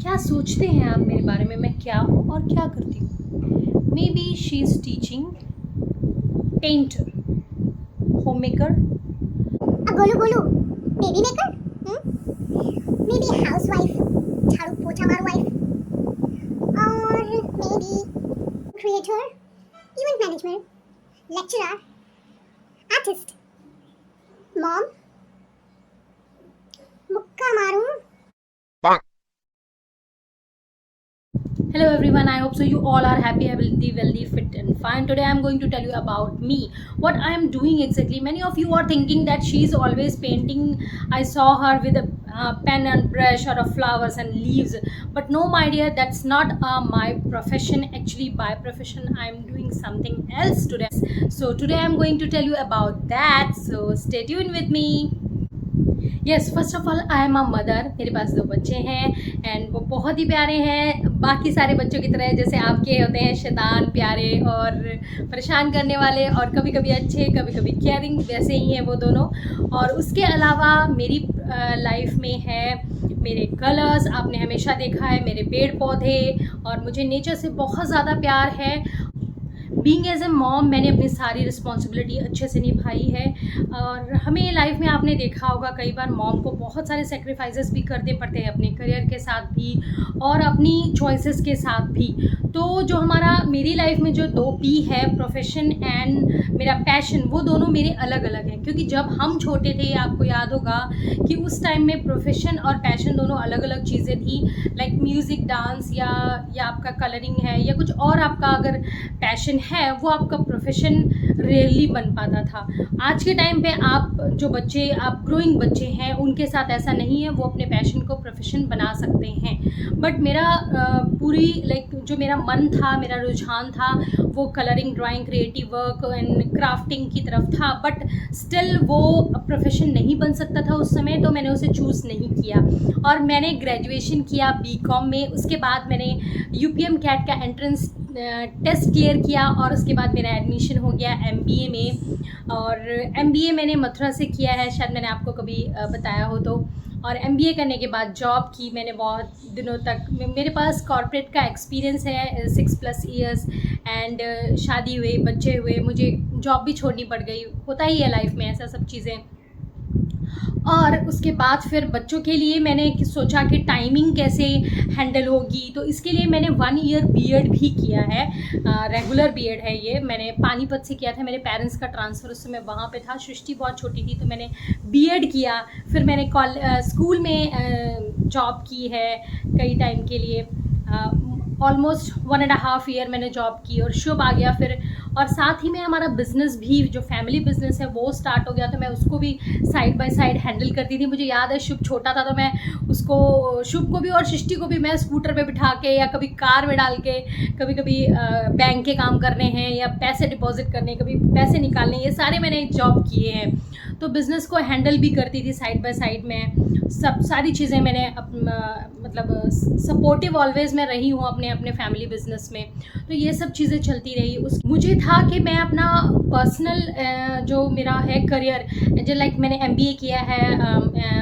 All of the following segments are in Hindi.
क्या सोचते हैं आप मेरे बारे में, मैं क्या हूँ और क्या करती हूँ? May be she is teaching, painter, home maker, Golu Golu baby maker, may be house wife, झाड़ू पोछा मारू वाइफ, और may be creator, event management, lecturer, artist, mom, मुक्का मारू। Hello everyone, I hope so you all are happy, healthy, wealthy, fit and fine. Today I am going to tell you about me, what I am doing exactly. Many of you are thinking that she is always painting. I saw her with a pen and brush or a flowers and leaves. But no, my dear, that's not my profession. Actually, by profession, I am doing something else today. So today I am going to tell you about that. So stay tuned with me. Yes, first of all I am a mother. मेरे पास 2 बच्चे हैं एंड वो बहुत ही प्यारे हैं, बाकी सारे बच्चों की तरह जैसे आपके होते हैं, शैतान, प्यारे और परेशान करने वाले, और कभी कभी अच्छे, कभी कभी केयरिंग, वैसे ही हैं वो दोनों। और उसके अलावा मेरी लाइफ में है मेरे कलर्स, आपने हमेशा देखा है, मेरे पेड़ पौधे, और मुझे नेचर से बहुत ज़्यादा प्यार है। बीइंग एज ए मॉम मैंने अपनी सारी रिस्पॉन्सिबिलिटी अच्छे से निभाई है। और हमें लाइफ में आपने देखा होगा कई बार मॉम को बहुत सारे सेक्रीफाइसेस भी करने पड़ते हैं, अपने करियर के साथ भी और अपनी चॉइसेस के साथ भी। तो जो हमारा मेरी लाइफ में जो 2 P है, प्रोफेशन एंड मेरा पैशन, वो दोनों मेरे अलग अलग हैं। क्योंकि जब हम छोटे थे, आपको याद होगा कि उस टाइम में प्रोफेशन और पैशन दोनों अलग अलग चीज़ें थी। लाइक म्यूज़िक, डांस या आपका कलरिंग है या कुछ और आपका अगर पैशन है, वो आपका प्रोफेशन रेयरली बन पाता था। आज के टाइम पे आप जो बच्चे, आप ग्रोइंग बच्चे हैं, उनके साथ ऐसा नहीं है, वो अपने पैशन को प्रोफेशन बना सकते हैं। बट मेरा पूरी जो मेरा मन था, मेरा रुझान था, वो colouring, drawing, creative work and crafting की तरफ था। बट स्टिल वो प्रोफेशन नहीं बन सकता था उस समय, तो मैंने उसे चूज़ नहीं किया। और मैंने ग्रेजुएशन किया BCom में। उसके बाद मैंने UPM CAT का एंट्रेंस टेस्ट क्लियर किया और उसके बाद मेरा एडमिशन हो गया MBA में। और MBA मैंने मथुरा से किया है, शायद मैंने आपको कभी बताया हो तो। और MBA करने के बाद जॉब की मैंने बहुत दिनों तक। मेरे पास कॉर्पोरेट का एक्सपीरियंस है 6+ ईयर्स एंड शादी हुई, बच्चे हुए, मुझे जॉब भी छोड़नी पड़ गई। होता ही है लाइफ में ऐसा सब चीज़ें। और उसके बाद फिर बच्चों के लिए मैंने सोचा कि टाइमिंग कैसे हैंडल होगी, तो इसके लिए मैंने 1 ईयर बीएड भी किया है। रेगुलर बीएड है ये, मैंने पानीपत से किया था। मेरे पेरेंट्स का ट्रांसफ़र उस समय वहाँ पे था, सृष्टि बहुत छोटी थी, तो मैंने बीएड किया। फिर मैंने स्कूल में जॉब की है कई टाइम के लिए। ऑलमोस्ट 1.5 ईयर मैंने जॉब की और शुभ आ गया फिर। और साथ ही में हमारा बिज़नेस भी, जो फैमिली बिज़नेस है, वो स्टार्ट हो गया, तो मैं उसको भी साइड बाय साइड हैंडल करती थी। मुझे याद है शुभ छोटा था, तो मैं उसको, शुभ को भी और सृष्टि को भी मैं स्कूटर पे बिठा के या कभी कार में डाल के, कभी कभी बैंक के काम करने हैं या पैसे डिपॉजिट करने, कभी पैसे निकालने, ये सारे मैंने जॉब किए हैं। तो बिज़नेस को हैंडल भी करती थी साइड बाय साइड में। सारी चीज़ें मैंने मतलब सपोर्टिव ऑलवेज मैं रही हूँ अपने फैमिली बिजनेस में। तो ये सब चीज़ें चलती रही। मुझे था कि मैं अपना पर्सनल जो मेरा है करियर, जो मैंने MBA किया है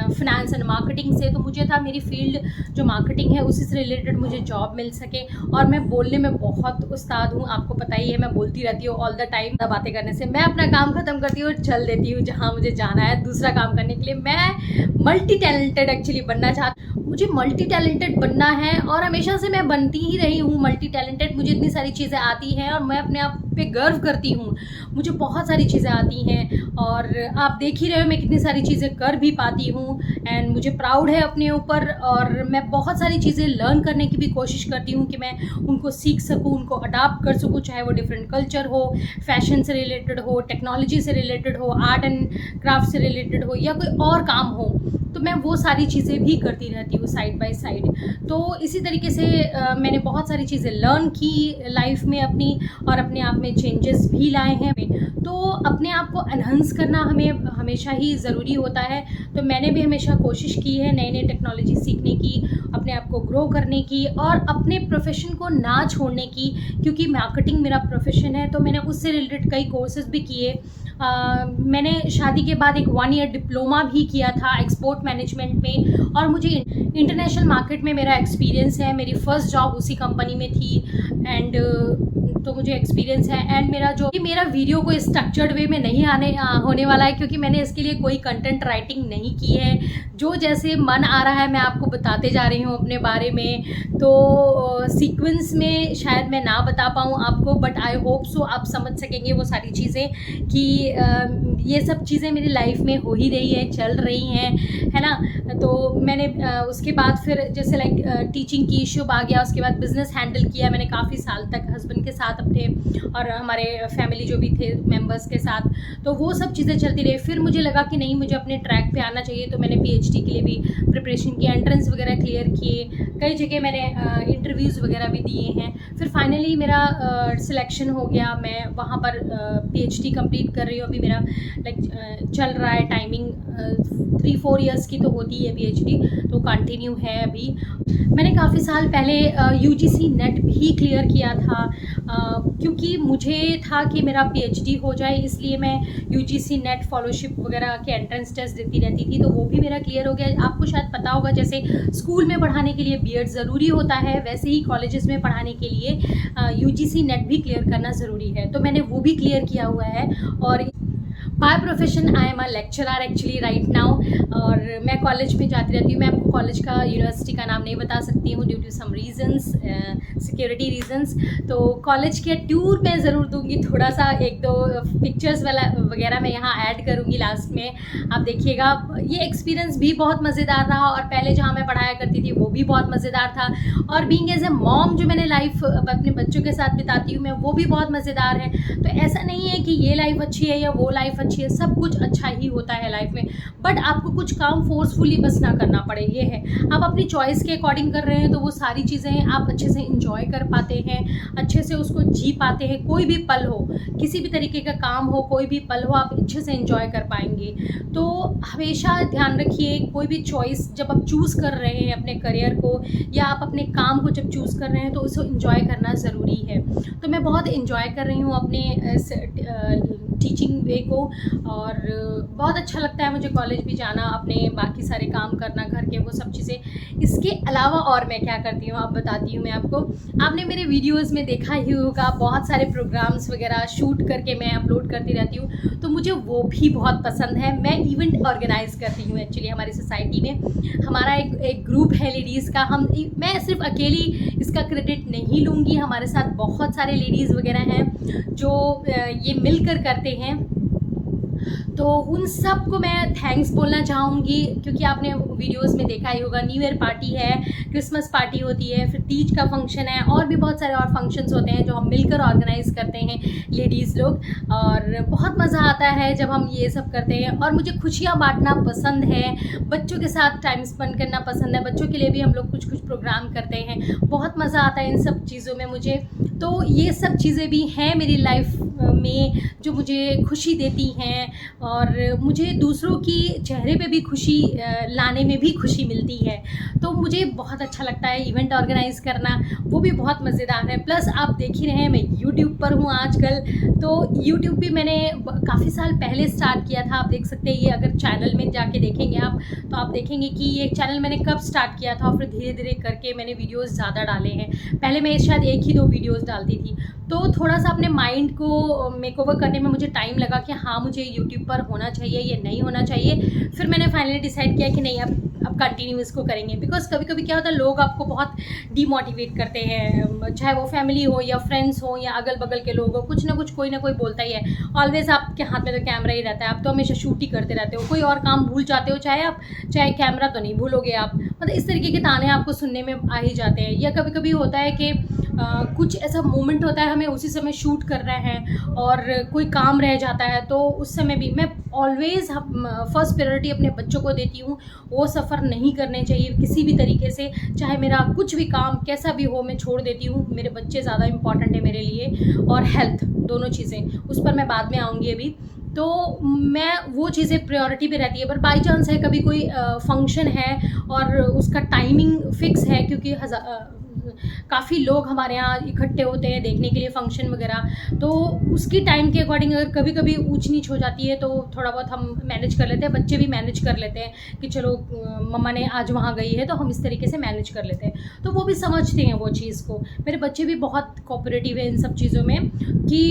फिनेंस एंड मार्केटिंग से, तो मुझे था मेरी फील्ड जो मार्केटिंग है उसी से रिलेटेड मुझे जॉब मिल सके। और मैं बोलने में बहुत उस्ताद हूँ, आपको पता ही है, मैं बोलती रहती हूँ ऑल द टाइम। बातें करने से मैं अपना काम ख़त्म करती हूँ और चल देती हूँ जहाँ मुझे जाना है दूसरा काम करने के लिए। मैं मल्टी टैलेंटेड एक्चुअली बनना चाहती हूँ। मुझे मल्टी टैलेंटेड बनना है और हमेशा से मैं बनती ही रही हूँ मल्टी टैलेंटेड। मुझे इतनी सारी चीज़ें आती हैं और मैं अपने आप पे गर्व करती हूँ। मुझे बहुत सारी चीज़ें आती हैं और आप देख ही रहे हो मैं कितनी सारी चीज़ें कर भी पाती हूँ एंड मुझे प्राउड है अपने ऊपर। और मैं बहुत सारी चीज़ें लर्न करने की भी कोशिश करती हूँ कि मैं उनको सीख सकूँ, उनको अडाप्ट कर सकूँ, चाहे वो डिफरेंट कल्चर हो, फैशन से रिलेटेड हो, टेक्नोलॉजी से रिलेटेड हो, आर्ट एंड क्राफ्ट से रिलेटेड हो या कोई और काम हो, तो मैं वो सारी चीज़ें भी करती रहती हूँ साइड बाय साइड। तो इसी तरीके से मैंने बहुत सारी चीज़ें लर्न की लाइफ में अपनी और अपने आप में चेंजेस भी लाए हैं। तो अपने आप को एनहांस करना हमें हमेशा ही ज़रूरी होता है। तो मैंने भी हमेशा कोशिश की है नई नई टेक्नोलॉजी सीखने की, अपने आप को ग्रो करने की और अपने प्रोफेशन को ना छोड़ने की। क्योंकि मार्केटिंग मेरा प्रोफेशन है, तो मैंने उससे रिलेटेड कई कोर्सेज भी किए। मैंने शादी के बाद एक 1 ईयर डिप्लोमा भी किया था एक्सपोर्ट मैनेजमेंट में, और मुझे इंटरनेशनल मार्केट में मेरा एक्सपीरियंस है। मेरी फ़र्स्ट जॉब उसी कंपनी में थी एंड तो मुझे एक्सपीरियंस है। एंड मेरा वीडियो कोई स्ट्रक्चर्ड वे में नहीं होने वाला है, क्योंकि मैंने इसके लिए कोई कंटेंट राइटिंग नहीं की है। जो जैसे मन आ रहा है मैं आपको बताते जा रही हूँ अपने बारे में। तो सीक्वेंस में शायद मैं ना बता पाऊँ आपको, बट आई होप सो आप समझ सकेंगे वो सारी चीज़ें कि ये सब चीज़ें मेरी लाइफ में हो ही रही है, चल रही हैं, है ना। तो मैंने उसके बाद फिर जैसे लाइक टीचिंग की शुभ आ गया, उसके बाद बिज़नेस हैंडल किया मैंने काफ़ी साल तक हस्बैंड के साथ अपने, और हमारे फैमिली जो भी थे मेंबर्स के साथ। तो वो सब चीज़ें चलती रही। फिर मुझे लगा कि नहीं, मुझे अपने ट्रैक पे आना चाहिए, तो मैंने पीएचडी के लिए भी प्रिपरेशन की, एंट्रेंस वगैरह क्लियर किए, कई जगह मैंने इंटरव्यूज़ वगैरह भी दिए हैं। फिर फाइनली मेरा सिलेक्शन हो गया, मैं वहाँ पर पीएचडी कंप्लीट कर रही हूँ। अभी मेरा लाइक चल रहा है, टाइमिंग 3-4 इयर्स की तो होती है पीएचडी, तो कंटिन्यू है अभी। मैंने काफ़ी साल पहले यूजीसी नेट भी क्लियर किया था, क्योंकि मुझे था कि मेरा पीएचडी हो जाए, इसलिए मैं यूजीसी नेट फॉलोशिप वगैरह के एंट्रेंस टेस्ट देती रहती थी। तो वो भी मेरा क्लियर हो गया। आपको शायद पता होगा, जैसे स्कूल में पढ़ाने के लिए बीएड ज़रूरी होता है, वैसे ही कॉलेजेस में पढ़ाने के लिए यूजीसी नेट भी क्लियर करना ज़रूरी है। तो मैंने वो भी क्लियर किया हुआ है। और by profession I am a lecturer actually right now, और मैं कॉलेज में जाती रहती हूँ। मैं आपको कॉलेज का, यूनिवर्सिटी का नाम नहीं बता सकती हूँ due to some reasons, security reasons. तो कॉलेज के टूर मैं ज़रूर दूँगी, थोड़ा सा 1-2 पिक्चर्स वाला वगैरह मैं यहाँ ऐड करूँगी लास्ट में, आप देखिएगा। ये एक्सपीरियंस भी बहुत मज़ेदार रहा, और पहले जहाँ मैं पढ़ाया करती थी वो भी बहुत मज़ेदार था। और बीइंग एज ए मॉम जो मैंने लाइफ अपने बच्चों के साथ बिताती हूँ मैं, वो भी बहुत मज़ेदार है। तो ऐसा नहीं है कि ये लाइफ अच्छी है या वो लाइफ अच्छी है, सब कुछ अच्छा ही होता है लाइफ में। बट आपको कुछ काम फोर्सफुली बस ना करना पड़े, ये है। आप अपनी चॉइस के अकॉर्डिंग कर रहे हैं तो वो सारी चीज़ें आप अच्छे से इंजॉय कर पाते हैं, अच्छे से उसको जी पाते हैं। कोई भी पल हो, किसी भी तरीके का काम हो, कोई भी पल हो, आप अच्छे से इंजॉय कर पाएंगे। तो हमेशा ध्यान रखिए, कोई भी चॉइस जब आप चूज़ कर रहे हैं अपने करियर को, या आप अपने काम को जब चूज़ कर रहे हैं, तो उसको इंजॉय करना ज़रूरी है। तो मैं बहुत इंजॉय कर रही हूँ अपने टीचिंग वे को, और बहुत अच्छा लगता है मुझे कॉलेज भी जाना, अपने बाकी सारे काम करना, घर के वो सब चीज़ें। इसके अलावा और मैं क्या करती हूँ, अब बताती हूँ मैं आपको। आपने मेरे वीडियोस में देखा ही होगा, बहुत सारे प्रोग्राम्स वगैरह शूट करके मैं अपलोड करती रहती हूँ, तो मुझे वो भी बहुत पसंद है। मैं इवेंट ऑर्गेनाइज़ करती हूँ एक्चुअली हमारी सोसाइटी में। हमारा एक ग्रुप है लेडीज़ का, मैं सिर्फ अकेली इसका क्रेडिट नहीं लूँगी, हमारे साथ बहुत सारे लेडीज़ वगैरह हैं जो ये मिलकर करते हैं। तो उन सब को मैं थैंक्स बोलना चाहूँगी, क्योंकि आपने वीडियोस में देखा ही होगा, न्यू ईयर पार्टी है, क्रिसमस पार्टी होती है, फिर तीज का फंक्शन है, और भी बहुत सारे और फंक्शंस होते हैं जो हम मिलकर ऑर्गेनाइज़ करते हैं लेडीज़ लोग। और बहुत मज़ा आता है जब हम ये सब करते हैं। और मुझे खुशियाँ बांटना पसंद है, बच्चों के साथ टाइम स्पेंड करना पसंद है, बच्चों के लिए भी हम लोग कुछ कुछ प्रोग्राम करते हैं, बहुत मज़ा आता है इन सब चीज़ों में मुझे। तो ये सब चीज़ें भी हैं मेरी लाइफ में जो मुझे खुशी देती हैं, और मुझे दूसरों की चेहरे पे भी खुशी लाने में भी खुशी मिलती है। तो मुझे बहुत अच्छा लगता है इवेंट ऑर्गेनाइज़ करना, वो भी बहुत मज़ेदार है। प्लस आप देख ही रहे हैं मैं यूट्यूब पर हूँ आजकल, तो यूट्यूब भी मैंने काफ़ी साल पहले स्टार्ट किया था। आप देख सकते हैं, ये अगर चैनल में जाके देखेंगे आप, तो आप देखेंगे कि ये चैनल मैंने कब स्टार्ट किया था, और फिर धीरे धीरे करके मैंने वीडियोज़ ज़्यादा डाले हैं। पहले मैं शायद 1 ही 2 वीडियोज़ डालती थी, तो थोड़ा सा अपने माइंड को मेकओवर करने में मुझे टाइम लगा कि हाँ, मुझे यूट्यूब पर होना चाहिए, ये नहीं होना चाहिए। फिर मैंने फाइनली डिसाइड किया कि नहीं, अब कंटिन्यू इसको करेंगे। बिकॉज कभी कभी क्या होता है, लोग आपको बहुत डीमोटिवेट करते हैं, चाहे वो फैमिली हो या फ्रेंड्स हो या अगल बगल के लोग हो, कुछ ना कुछ कोई ना कोई बोलता ही है। ऑलवेज आपके हाथ में तो कैमरा ही रहता है, आप तो हमेशा शूट ही करते रहते हो, कोई और काम भूल जाते हो, चाहे कैमरा तो नहीं भूलोगे आप। मतलब इस तरीके के ताने आपको सुनने में आ ही जाते हैं। या कभी कभी होता है कि कुछ ऐसा मोमेंट होता है, हमें उसी समय शूट कर रहे हैं और कोई काम रह जाता है, तो उस समय भी मैं ऑलवेज़ फर्स्ट प्रायोरिटी अपने बच्चों को देती हूँ। वो सफ़र नहीं करने चाहिए किसी भी तरीके से, चाहे मेरा कुछ भी काम कैसा भी हो, मैं छोड़ देती हूँ। मेरे बच्चे ज़्यादा इंपॉर्टेंट है मेरे लिए, और हेल्थ, दोनों चीज़ें, उस पर मैं बाद में आऊँगी अभी। तो मैं वो चीज़ें प्रायोरिटी पे रहती है। पर बाई चांस है कभी कोई फंक्शन है और उसका टाइमिंग फ़िक्स है, क्योंकि काफ़ी लोग हमारे यहाँ इकट्ठे होते हैं देखने के लिए फंक्शन वगैरह, तो उसकी टाइम के अकॉर्डिंग अगर कभी कभी ऊंच नीच हो जाती है तो थोड़ा बहुत हम मैनेज कर लेते हैं, बच्चे भी मैनेज कर लेते हैं कि चलो मम्मा ने आज वहाँ गई है तो हम इस तरीके से मैनेज कर लेते हैं, तो वो भी समझते हैं वो चीज़ को। मेरे बच्चे भी बहुत कोऑपरेटिव है इन सब चीज़ों में कि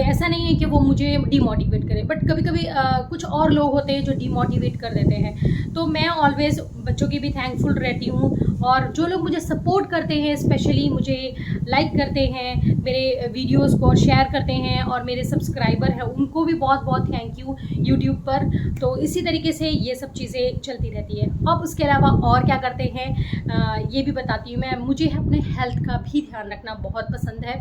ऐसा नहीं है कि वो मुझे डिमोटिवेट करे, बट कभी कभी कुछ और लोग होते हैं जो डिमोटिवेट कर देते हैं। तो मैं ऑलवेज बच्चों की भी थैंकफुल रहती हूँ, और जो लोग मुझे सपोर्ट करते हैं, स्पेशली मुझे लाइक करते हैं, मेरे वीडियोस को शेयर करते हैं, और मेरे सब्सक्राइबर हैं उनको भी बहुत बहुत थैंक यू यूट्यूब पर। तो इसी तरीके से ये सब चीज़ें चलती रहती है। अब उसके अलावा और क्या करते हैं ये भी बताती हूँ मैं। मुझे अपने हेल्थ का भी ध्यान रखना बहुत पसंद है।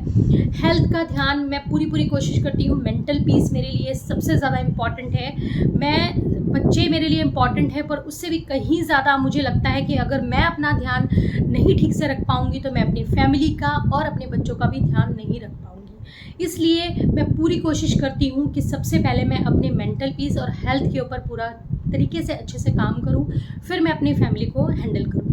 हेल्थ का ध्यान मैं पूरी कोशिश करती हूँ। मेंटल पीस मेरे लिए सबसे ज़्यादा इम्पॉर्टेंट है। बच्चे मेरे लिए इम्पॉर्टेंट है, पर उससे भी कहीं ज़्यादा मुझे लगता है कि अगर मैं अपना ध्यान नहीं ठीक से रख पाऊँगी तो मैं अपनी फैमिली का और अपने बच्चों का भी ध्यान नहीं रख पाऊँगी। इसलिए मैं पूरी कोशिश करती हूँ कि सबसे पहले मैं अपने मेंटल पीस और हेल्थ के ऊपर पूरा तरीके से अच्छे से काम करूँ, फिर मैं अपनी फैमिली को हैंडल करूँ।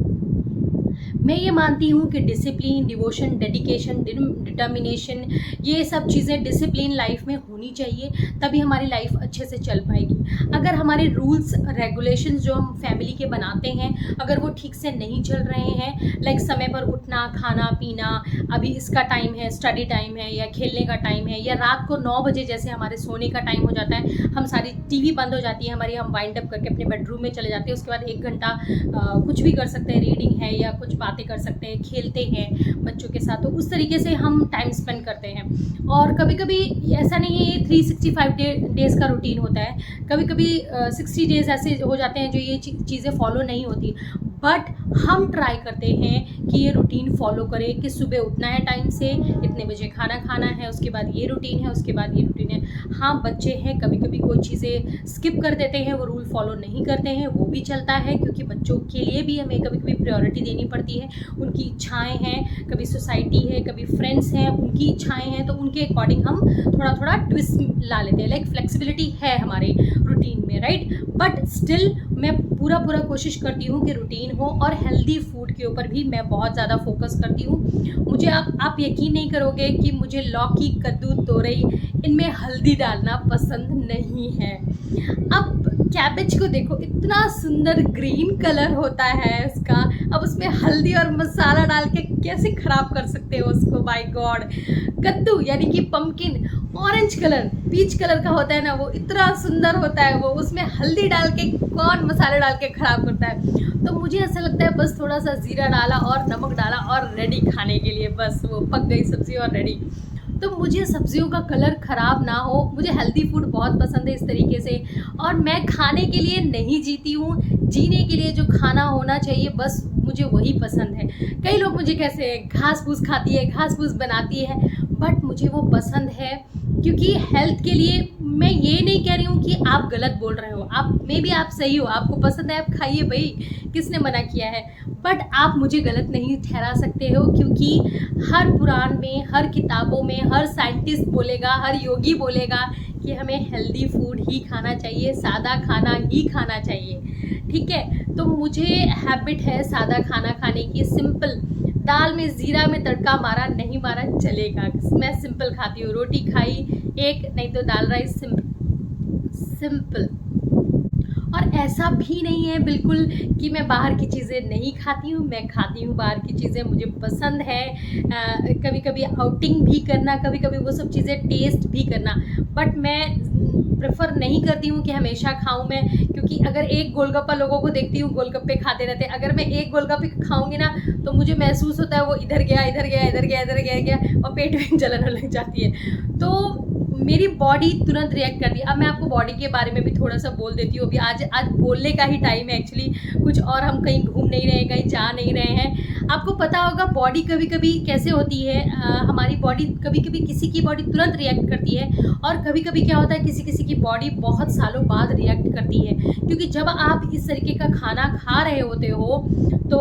मैं ये मानती हूँ कि डिसिप्लिन, डिवोशन, डेडिकेशन, डिटर्मिनेशन, ये सब चीज़ें डिसिप्लिन लाइफ में होनी चाहिए, तभी हमारी लाइफ अच्छे से चल पाएगी। अगर हमारे रूल्स रेगुलेशंस जो हम फैमिली के बनाते हैं अगर वो ठीक से नहीं चल रहे हैं, लाइक समय पर उठना, खाना पीना, अभी इसका टाइम है, स्टडी टाइम है या खेलने का टाइम है, या रात को 9 बजे जैसे हमारे सोने का टाइम हो जाता है, हम सारी टीवी बंद हो जाती है हमारी, हम वाइंड अप करके अपने बेडरूम में चले जाते हैं, उसके बाद 1 घंटा कुछ भी कर सकते हैं, रीडिंग है या कुछ बातें कर सकते हैं, खेलते हैं बच्चों के साथ, तो उस तरीके से हम टाइम स्पेंड करते हैं। और कभी कभी ऐसा नहीं है ये 365 डेज़ का रूटीन होता है, कभी कभी 60 डेज़ ऐसे हो जाते हैं जो ये चीज़ें फॉलो नहीं होती, बट हम ट्राई करते हैं कि ये रूटीन फॉलो करें कि सुबह उठना है टाइम से, इतने बजे खाना खाना है, उसके बाद ये रूटीन है, उसके बाद ये रूटीन है। हाँ, बच्चे हैं, कभी कभी कोई चीज़ें स्किप कर देते हैं, वो रूल फॉलो नहीं करते हैं, वो भी चलता है, क्योंकि बच्चों के लिए भी हमें कभी कभी प्रायोरिटी देनी पड़ती है। उनकी इच्छाएं हैं, कभी सोसाइटी है, कभी फ्रेंड्स हैं, उनकी इच्छाएं हैं, तो उनके अकॉर्डिंग हम थोड़ा थोड़ा ट्विस्ट ला लेते हैं। लाइक फ्लेक्सिबिलिटी है हमारे रूटीन में, राइट, बट स्टिल मैं पूरा कोशिश करती हूँ कि रूटीन हो, और हेल्दी फूड के ऊपर भी मैं बहुत ज़्यादा फोकस करती हूँ। मुझे आप यकीन नहीं करोगे कि मुझे लौकी, कद्दू, तोरई इनमें हल्दी डालना पसंद नहीं है। अब कैबेज को देखो, इतना सुंदर ग्रीन कलर होता है इसका, अब उसमें हल्दी और मसाला डाल के कैसे ख़राब कर सकते हो उसको, बाय गॉड। कद्दू यानी कि pumpkin, orange colour, peach colour का होता है ना, वो इतना सुंदर होता है, वो उसमें हल्दी डाल के कौन मसाले डाल के ख़राब करता है। तो मुझे ऐसा लगता है बस थोड़ा सा ज़ीरा डाला और नमक डाला और रेडी खाने के लिए, बस वो पक गई सब्ज़ी और रेडी। तो मुझे सब्जियों का कलर ख़राब ना हो, मुझे हेल्दी फूड बहुत पसंद है इस तरीके से, और मैं खाने के लिए नहीं जीती हूँ, जीने के लिए जो खाना होना चाहिए बस मुझे वही पसंद है। कई लोग मुझे कैसे घास फूस खाती है, घास फूस बनाती है, बट मुझे वो पसंद है, क्योंकि हेल्थ के लिए। मैं ये नहीं कह रही हूँ कि आप गलत बोल रहे हो, आप मे बी आप सही हो, आपको पसंद है आप खाइए भाई, किसने मना किया है, बट आप मुझे गलत नहीं ठहरा सकते हो, क्योंकि हर पुराण में, हर किताबों में, हर साइंटिस्ट बोलेगा, हर योगी बोलेगा कि हमें हेल्दी फूड ही खाना चाहिए, सादा खाना ही खाना चाहिए, ठीक है। तो मुझे हैबिट है सादा खाना खाने की, सिंपल, दाल में ज़ीरा में तड़का मारा नहीं मारा चलेगा, मैं सिंपल खाती हूँ, रोटी खाई एक, नहीं तो दाल राइस, सिंपल। और ऐसा भी नहीं है बिल्कुल कि मैं बाहर की चीज़ें नहीं खाती हूँ, मैं खाती हूँ बाहर की चीज़ें, मुझे पसंद है कभी कभी आउटिंग भी करना, कभी कभी वो सब चीज़ें टेस्ट भी करना, बट मैं प्रेफर नहीं करती हूँ कि हमेशा खाऊं मैं, क्योंकि अगर एक गोलगप्पा, लोगों को देखती हूँ गोलगप्पे खाते रहते हैं, अगर मैं एक गोलगप्पे खाऊंगी ना तो मुझे महसूस होता है वो इधर गया इधर गया इधर गया इधर गया और पेट में जलन लग जाती है, तो मेरी बॉडी तुरंत रिएक्ट करती है। अब मैं आपको बॉडी के बारे में भी थोड़ा सा बोल देती हूँ, अभी आज बोलने का ही टाइम है एक्चुअली, कुछ और हम कहीं घूम नहीं रहे हैं, कहीं जा नहीं रहे हैं। आपको पता होगा बॉडी कभी कभी कैसे होती है, हमारी बॉडी कभी कभी, किसी की बॉडी तुरंत रिएक्ट करती है, और कभी कभी क्या होता है किसी की बॉडी बहुत सालों बाद रिएक्ट करती है, क्योंकि जब आप इस तरीके का खाना खा रहे होते हो तो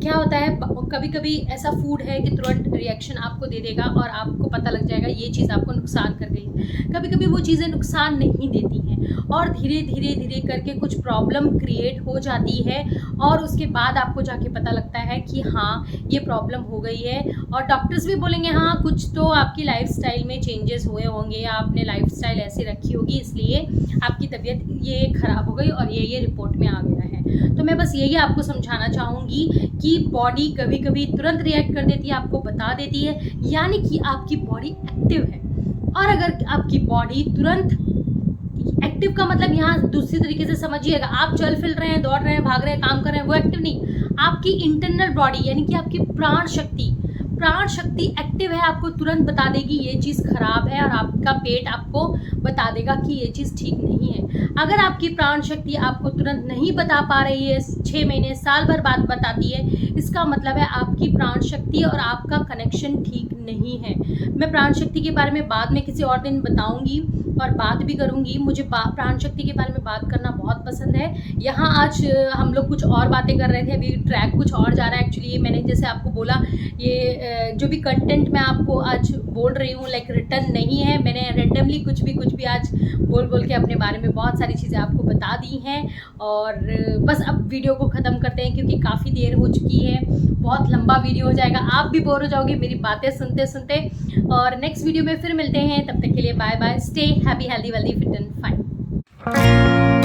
क्या होता है, कभी कभी ऐसा फूड है कि तुरंत रिएक्शन आपको दे देगा और आपको पता लग जाएगा ये चीज़ आपको नुकसान कर गई है। कभी कभी वो चीज़ें नुकसान नहीं देती हैं और धीरे धीरे करके कुछ प्रॉब्लम क्रिएट हो जाती है, और उसके बाद आपको जाके पता लगता है कि कि हाँ ये प्रॉब्लम हो गई है, और डॉक्टर्स भी बोलेंगे हाँ कुछ तो आपकी लाइफस्टाइल में चेंजेस हुए होंगे, या आपने लाइफस्टाइल ऐसी रखी होगी इसलिए आपकी तबीयत ये ख़राब हो गई और ये रिपोर्ट में आ गया है। तो मैं बस यही आपको समझाना चाहूँगी कि बॉडी कभी कभी तुरंत रिएक्ट कर देती है, आपको बता देती है, यानी कि आपकी बॉडी एक्टिव है। और अगर आपकी बॉडी तुरंत एक्टिव का मतलब यहाँ दूसरी तरीके से समझिएगा, आप चल फिर रहे हैं, दौड़ रहे हैं, भाग रहे हैं, काम कर रहे हैं, वो एक्टिव नहीं। आपकी इंटरनल बॉडी यानी कि आपकी प्राण शक्ति एक्टिव है, आपको तुरंत बता देगी ये चीज़ खराब है, और आपका पेट आपको बता देगा कि ये चीज़ ठीक नहीं है। अगर आपकी प्राण शक्ति आपको तुरंत नहीं बता पा रही है, 6 महीने साल भर बाद बताती है, इसका मतलब है आपकी प्राण शक्ति और आपका कनेक्शन ठीक नहीं है। मैं प्राण शक्ति के बारे में बाद में किसी और दिन बताऊंगी और बात भी करूंगी। मुझे प्राण शक्ति के बारे में बात करना बहुत पसंद है। यहाँ आज हम लोग कुछ और बातें कर रहे थे, अभी ट्रैक कुछ और जा रहा है। एक्चुअली मैंने जैसे आपको बोला, ये जो भी कंटेंट मैं आपको आज बोल रही हूँ लाइक रिटर्न नहीं है, मैंने रेंडमली कुछ भी आज बोल के अपने बारे में बहुत सारी चीज़ें आपको बता दी हैं। और बस अब वीडियो को ख़त्म करते हैं क्योंकि काफ़ी देर हो चुकी है, बहुत लंबा वीडियो हो जाएगा, आप भी बोर हो जाओगे मेरी बातें सुनते सुनते। और नेक्स्ट वीडियो में फिर मिलते हैं, तब तक के लिए bye bye, stay happy healthy wealthy fit and fine.